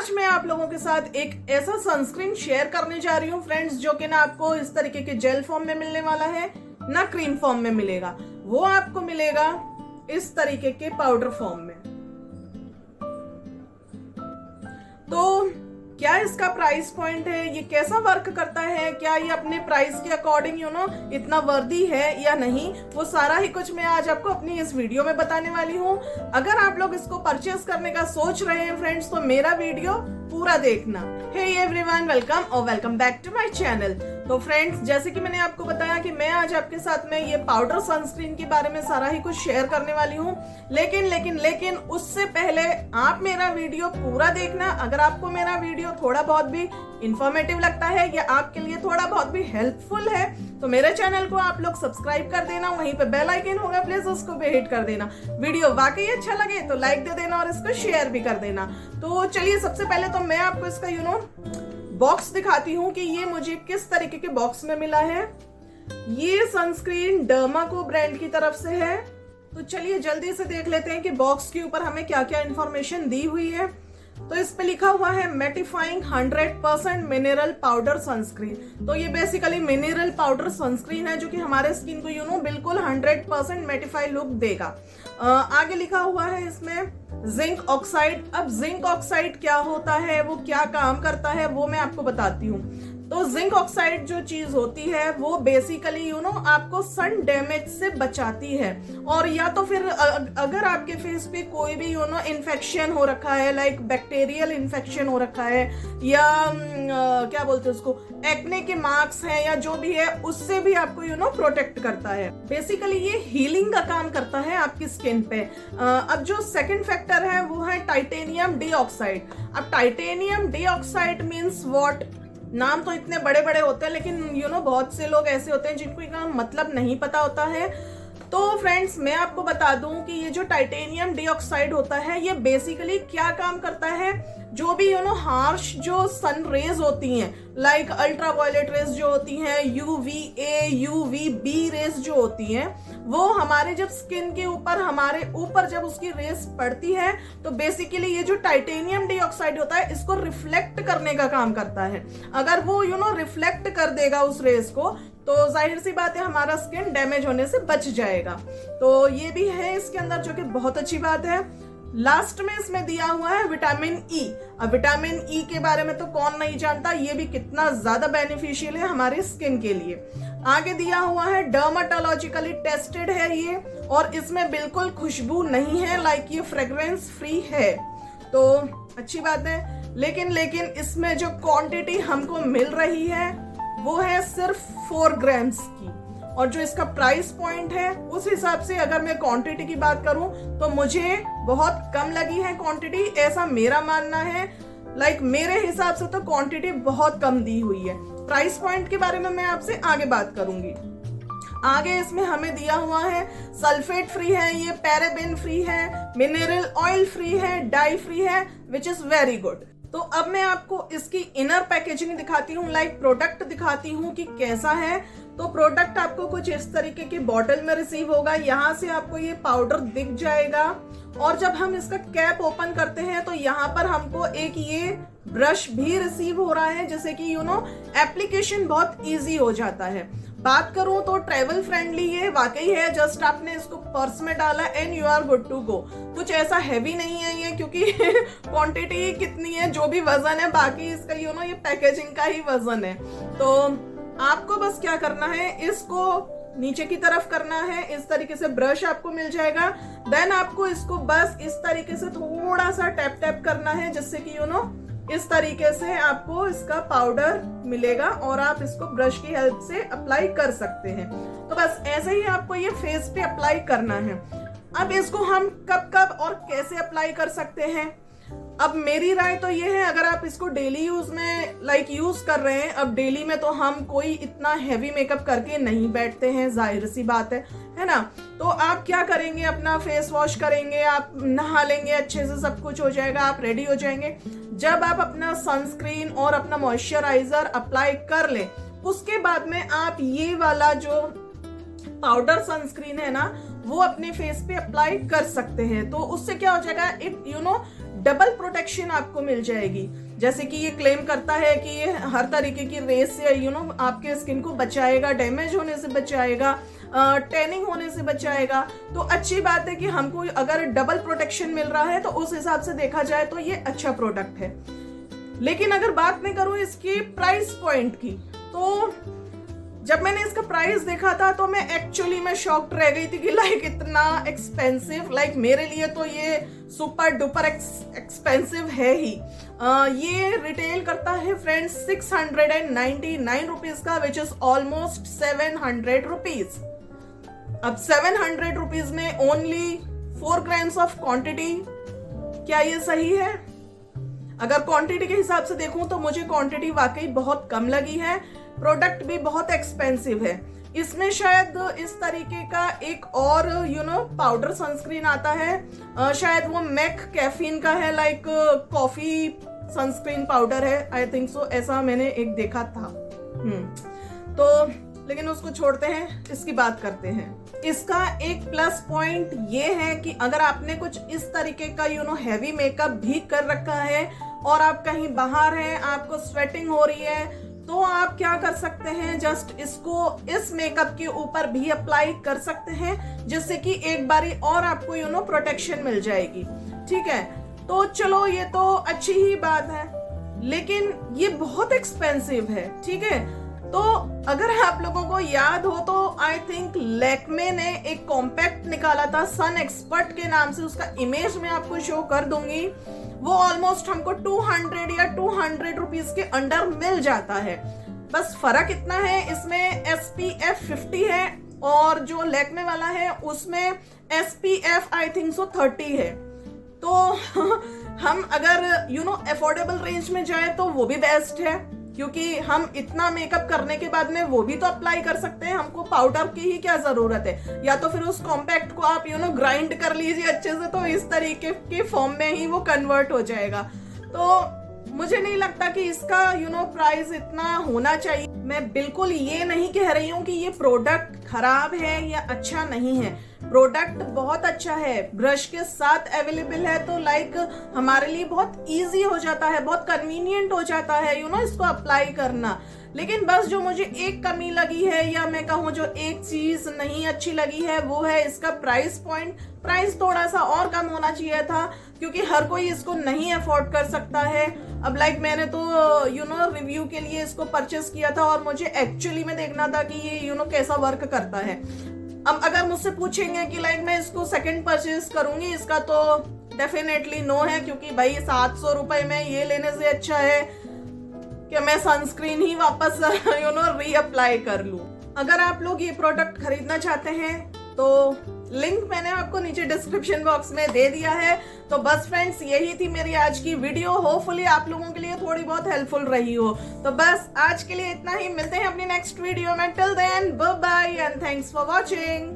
आज मैं आप लोगों के साथ एक ऐसा सनस्क्रीन शेयर करने जा रही हूँ फ्रेंड्स, जो कि ना आपको इस तरीके के जेल फॉर्म में मिलने वाला है ना क्रीम फॉर्म में मिलेगा। वो आपको मिलेगा इस तरीके के पाउडर फॉर्म में। तो क्या इसका प्राइस पॉइंट है, ये कैसा वर्क करता है, क्या ये अपने प्राइस के अकॉर्डिंग इतना वर्दी है या नहीं, वो सारा ही कुछ मैं आज आपको अपनी इस वीडियो में बताने वाली हूँ। अगर आप लोग इसको परचेस करने का सोच रहे हैं फ्रेंड्स, तो मेरा वीडियो पूरा देखना। हे एवरीवन, वेलकम और welcome back to my channel. तो फ्रेंड्स, जैसे कि मैंने आपको बताया कि मैं आज आपके साथ में ये पाउडर सनस्क्रीन के बारे में सारा ही कुछ शेयर करने वाली हूँ, लेकिन उससे पहले आप मेरा वीडियो पूरा देखना। अगर आपको मेरा वीडियो थोड़ा बहुत भी इंफॉर्मेटिव लगता है या आपके लिए थोड़ा बहुत भी हेल्पफुल है, तो मेरे चैनल को आप लोग सब्सक्राइब कर देना, वहीं पे बेल आइकन होगा, प्लीज उसको भी हिट कर देना। वीडियो वाकई अच्छा लगे तो लाइक दे देना और इसको शेयर भी कर देना। तो चलिए, सबसे पहले तो मैं आपको इसका बॉक्स दिखाती हूँ कि ये मुझे किस तरीके के बॉक्स में मिला है। ये सनस्क्रीन डर्माको ब्रांड की तरफ से है। तो चलिए जल्दी से देख लेते हैं कि बॉक्स के ऊपर हमें क्या क्या इंफॉर्मेशन दी हुई है। तो इस पे लिखा हुआ है मैटिफाइंग 100% मिनरल पाउडर सनस्क्रीन। तो ये बेसिकली मिनरल पाउडर सनस्क्रीन है जो कि हमारे स्किन को बिल्कुल 100% मैटिफाई लुक देगा। आगे लिखा हुआ है इसमें जिंक ऑक्साइड। अब जिंक ऑक्साइड क्या होता है, वो क्या काम करता है, वो मैं आपको बताती हूँ। तो जिंक ऑक्साइड जो चीज होती है वो बेसिकली आपको सन डैमेज से बचाती है। और या तो फिर अगर आपके फेस पे कोई भी इन्फेक्शन हो रखा है, लाइक बैक्टीरियल इन्फेक्शन हो रखा है, या क्या बोलते हैं उसको, एक्ने के मार्क्स हैं या जो भी है, उससे भी आपको प्रोटेक्ट करता है। बेसिकली ये हीलिंग का काम करता है आपकी स्किन पे। अब जो सेकंड फैक्टर है वो है टाइटेनियम डाइऑक्साइड। अब टाइटेनियम डाइऑक्साइड मींस व्हाट? नाम तो इतने बड़े बड़े होते हैं, लेकिन बहुत से लोग ऐसे होते हैं जिनको इनका मतलब नहीं पता होता है। तो फ्रेंड्स, मैं आपको बता दूं कि ये जो टाइटेनियम डाइऑक्साइड होता है, ये बेसिकली क्या काम करता है, जो भी हार्श जो सन रेज होती हैं, लाइक अल्ट्रावायलेट रेज जो होती हैं, UVA UVB रेज जो होती हैं, वो हमारे जब स्किन के ऊपर, हमारे ऊपर जब उसकी रेस पड़ती है, तो बेसिकली ये जो टाइटेनियम डाइऑक्साइड होता है, इसको रिफ्लेक्ट करने का काम करता है। अगर वो रिफ्लेक्ट कर देगा उस रेस को, तो जाहिर सी बात है हमारा स्किन डैमेज होने से बच जाएगा। तो ये भी है इसके अंदर, जो कि बहुत अच्छी बात है। लास्ट में इसमें दिया हुआ है विटामिन ई। अब विटामिन ई के बारे में तो कौन नहीं जानता, ये भी कितना ज्यादा बेनिफिशियल है हमारे स्किन के लिए। आगे दिया हुआ है डर्माटोलॉजिकली टेस्टेड है ये, और इसमें बिल्कुल खुशबू नहीं है, लाइक ये फ्रेग्रेंस फ्री है, तो अच्छी बात है। लेकिन इसमें जो क्वांटिटी हमको मिल रही है वो है सिर्फ 4 ग्राम्स की, और जो इसका प्राइस पॉइंट है उस हिसाब से अगर मैं क्वांटिटी की बात करूं तो मुझे बहुत कम लगी है क्वांटिटी, ऐसा मेरा मानना है। लाइक मेरे हिसाब से तो क्वांटिटी बहुत कम दी हुई है। प्राइस पॉइंट के बारे में मैं आपसे आगे बात करूंगी। आगे इसमें हमें दिया हुआ है सल्फेट फ्री है, ये पैराबेन फ्री है, मिनरल ऑयल फ्री है, डाई फ्री है, विच इज वेरी गुड। तो अब मैं आपको इसकी इनर पैकेजिंग दिखाती हूँ, लाइक प्रोडक्ट दिखाती हूँ कि कैसा है। तो प्रोडक्ट आपको कुछ इस तरीके की बॉटल में रिसीव होगा। यहाँ से आपको ये पाउडर दिख जाएगा, और जब हम इसका कैप ओपन करते हैं तो यहाँ पर हमको एक ये ब्रश भी रिसीव हो रहा है, जैसे कि एप्लीकेशन बहुत इजी हो जाता है। बात करूं तो ट्रेवल फ्रेंडली ये वाकई है। जस्ट आपने इसको पर्स में डाला and you are good to go. कुछ ऐसा हैवी नहीं है ये, क्योंकि क्वांटिटी कितनी है, जो भी वजन है, बाकी इसका ये पैकेजिंग का ही वजन है। तो आपको बस क्या करना है, इसको नीचे की तरफ करना है, इस तरीके से ब्रश आपको मिल जाएगा। देन आपको इसको बस इस तरीके से थोड़ा सा टैप टैप करना है, जिससे कि इस तरीके से आपको इसका पाउडर मिलेगा और आप इसको ब्रश की हेल्प से अप्लाई कर सकते हैं। तो बस ऐसे ही आपको ये फेस पे अप्लाई करना है। अब इसको हम कब और कैसे अप्लाई कर सकते हैं, अब मेरी राय तो ये है, अगर आप इसको डेली यूज में यूज कर रहे हैं, अब डेली में तो हम कोई इतना हैवी मेकअप करके नहीं बैठते हैं, जाहिर सी बात है ना। तो आप क्या करेंगे, अपना फेस वॉश करेंगे, आप नहा लेंगे, अच्छे से सब कुछ हो जाएगा, आप रेडी हो जाएंगे। जब आप अपना सनस्क्रीन और अपना मॉइस्चराइजर अप्लाई कर ले, उसके बाद में आप ये वाला जो पाउडर सनस्क्रीन है ना, वो अपने फेस पे अप्लाई कर सकते हैं। तो उससे क्या हो जाएगा, इट डबल प्रोटेक्शन आपको मिल जाएगी। जैसे कि ये क्लेम करता है कि ये हर तरीके की रेस से आपके स्किन को बचाएगा, डैमेज होने से बचाएगा, टैनिंग होने से बचाएगा। तो अच्छी बात है कि हमको अगर डबल प्रोटेक्शन मिल रहा है तो उस हिसाब से देखा जाए तो ये अच्छा प्रोडक्ट है। लेकिन अगर बात मैं करूं इसकी प्राइस पॉइंट की, तो जब मैंने इसका प्राइस देखा था तो मैं एक्चुअली में शॉक्ड रह गई थी कि लाइक इतना एक्सपेंसिव। लाइक मेरे लिए तो ये सुपर डुपर एक्सपेंसिव है ही। ये रिटेल करता है फ्रेंड्स 699 रुपीज का, विच इज ऑलमोस्ट 700 रुपीज। अब 700 रुपीज में ओनली 4 ग्राम्स ऑफ क्वांटिटी, क्या ये सही है? अगर क्वांटिटी के हिसाब से देखूं तो मुझे क्वांटिटी वाकई बहुत कम लगी है। प्रोडक्ट भी बहुत एक्सपेंसिव है। इसमें शायद इस तरीके का एक और पाउडर सनस्क्रीन आता है, शायद वो मैक कैफीन का है, लाइक कॉफी सनस्क्रीन पाउडर है, आई थिंक सो, ऐसा मैंने एक देखा था। तो लेकिन उसको छोड़ते हैं, इसकी बात करते हैं। इसका एक प्लस पॉइंट ये है कि अगर आपने कुछ इस तरीके का हैवी मेकअप भी कर रखा है और आप कहीं बाहर हैं, आपको स्वेटिंग हो रही है, तो आप क्या कर सकते हैं, जस्ट इसको इस मेकअप के ऊपर भी अप्लाई कर सकते हैं, जिससे कि एक बारी और आपको प्रोटेक्शन मिल जाएगी। ठीक है, तो चलो ये तो अच्छी ही बात है, लेकिन ये बहुत एक्सपेंसिव है। ठीक है, तो अगर आप लोगों को याद हो तो आई थिंक लैक्मे ने एक कॉम्पैक्ट निकाला था सन एक्सपर्ट के नाम से, उसका इमेज मैं आपको शो कर दूंगी। वो ऑलमोस्ट हमको 200 या 200 रुपीज के अंडर मिल जाता है। बस फर्क इतना है, इसमें SPF 50 है और जो लैक्मे वाला है उसमें SPF आई थिंक सो 30 है। तो हम अगर अफोर्डेबल रेंज में जाए तो वो भी बेस्ट है, क्योंकि हम इतना मेकअप करने के बाद में वो भी तो अप्लाई कर सकते हैं, हमको पाउडर की ही क्या जरूरत है। या तो फिर उस कॉम्पैक्ट को आप ग्राइंड कर लीजिए अच्छे से, तो इस तरीके के फॉर्म में ही वो कन्वर्ट हो जाएगा। तो मुझे नहीं लगता कि इसका प्राइस इतना होना चाहिए। मैं बिल्कुल ये नहीं कह रही हूँ कि ये प्रोडक्ट खराब है या अच्छा नहीं है, प्रोडक्ट बहुत अच्छा है, ब्रश के साथ अवेलेबल है, तो लाइक हमारे लिए बहुत इजी हो जाता है, बहुत कन्वीनियंट हो जाता है इसको अप्लाई करना। लेकिन बस जो मुझे एक कमी लगी है, या मैं कहूँ जो एक चीज नहीं अच्छी लगी है, वो है इसका प्राइस पॉइंट। प्राइस थोड़ा सा और कम होना चाहिए था, क्योंकि हर कोई इसको नहीं अफोर्ड कर सकता है। अब लाइक मैंने तो रिव्यू के लिए इसको परचेस किया था और मुझे एक्चुअली में देखना था कि ये कैसा वर्क करता है। अब अगर मुझसे पूछेंगे कि लाइक मैं इसको सेकंड परचेस करूंगी, इसका तो डेफिनेटली नो है, क्योंकि भाई 700 रुपए में ये लेने से अच्छा है कि मैं सनस्क्रीन ही वापस रीअप्लाई कर लूं। अगर आप लोग ये प्रोडक्ट खरीदना चाहते हैं तो लिंक मैंने आपको नीचे डिस्क्रिप्शन बॉक्स में दे दिया है। तो बस फ्रेंड्स, यही थी मेरी आज की वीडियो, होपफुली आप लोगों के लिए थोड़ी बहुत हेल्पफुल रही हो। तो बस आज के लिए इतना ही, मिलते हैं अपनी नेक्स्ट वीडियो में। Till then bye bye and thanks for watching.